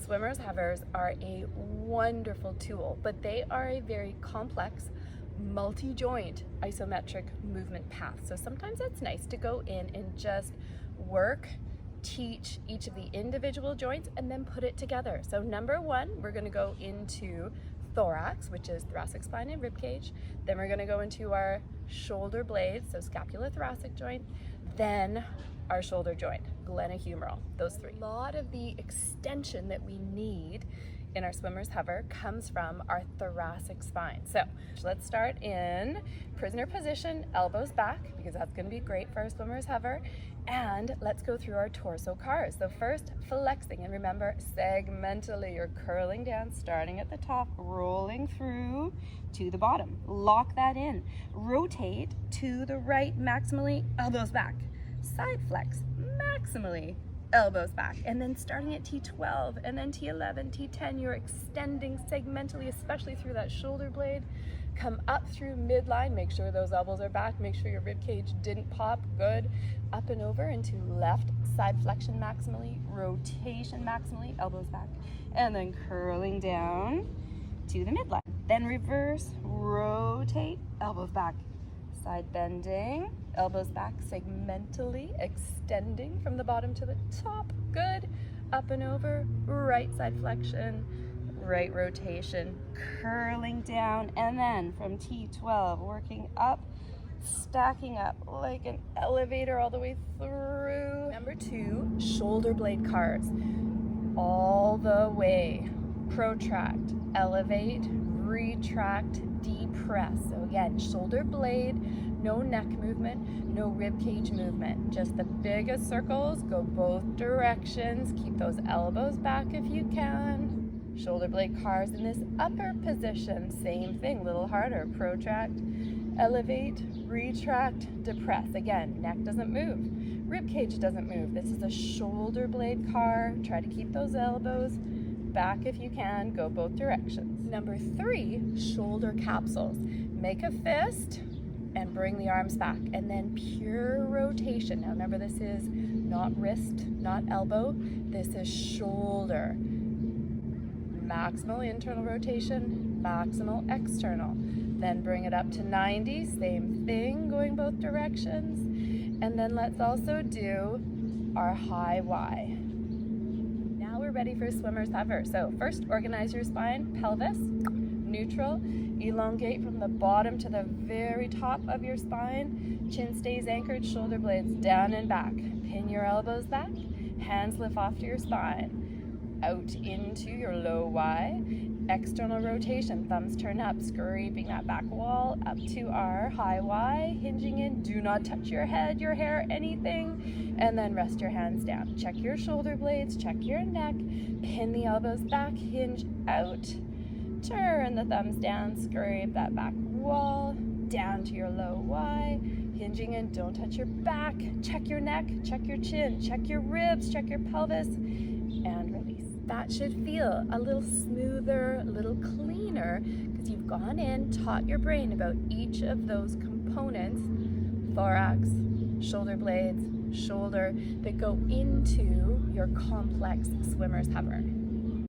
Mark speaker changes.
Speaker 1: Swimmer's hovers are a wonderful tool, but they are a very complex, multi-joint isometric movement path. So sometimes it's nice to go in and just work, teach each of the individual joints, and then put it together. So number one, we're going to go into thorax, which is thoracic spine and rib cage. Then we're going to go into our shoulder blades, so scapulothoracic joint. Then our shoulder joint, glenohumeral, those three. A lot of the extension that we need in our swimmer's hover comes from our thoracic spine. So let's start in prisoner position, elbows back, because that's going to be great for our swimmer's hover. And let's go through our torso cars. So first, flexing, and remember, segmentally, you're curling down, starting at the top, rolling through to the bottom. Lock that in. Rotate to the right maximally, elbows back. Side flex, maximally, elbows back. And then starting at T12 and then T11, T10, you're extending segmentally, especially through that shoulder blade. Come up through midline, make sure those elbows are back, make sure your rib cage didn't pop, good. Up and over into left side flexion maximally, rotation maximally, elbows back. And then curling down to the midline. Then reverse, rotate, elbows back. Side bending, elbows back, segmentally, extending from the bottom to the top, good. Up and over, right side flexion, right rotation, curling down, and then from T12, working up, stacking up like an elevator all the way through. Number two, shoulder blade cars, all the way, protract, elevate, retract, depress. So again, shoulder blade, no neck movement, no rib cage movement, just the biggest circles, go both directions, keep those elbows back if you can. Shoulder blade cars in this upper position, same thing, a little harder, protract, elevate, retract, depress. Again, neck doesn't move, rib cage doesn't move. This is a shoulder blade car. Try to keep those elbows back if you can, go both directions. Number three, shoulder capsules. Make a fist and bring the arms back, and then pure rotation. Now remember, this is not wrist, not elbow, this is shoulder. Maximal internal rotation, maximal external. Then bring it up to 90, same thing, going both directions. And then let's also do our high Y. Now we're ready for swimmer's hover. So first, organize your spine, pelvis, neutral, elongate from the bottom to the very top of your spine. Chin stays anchored, shoulder blades down and back. Pin your elbows back, hands lift off to your spine. Out into your low Y, external rotation, thumbs turn up, scraping that back wall up to our high Y, hinging in, do not touch your head, your hair, anything, and then rest your hands down. Check your shoulder blades, check your neck, pin the elbows back, hinge out, turn the thumbs down, scrape that back wall, down to your low Y, hinging in, don't touch your back, check your neck, check your chin, check your ribs, check your pelvis, and release. That should feel a little smoother, a little cleaner, because you've gone in, taught your brain about each of those components, thorax, shoulder blades, shoulder, that go into your complex swimmer's hover.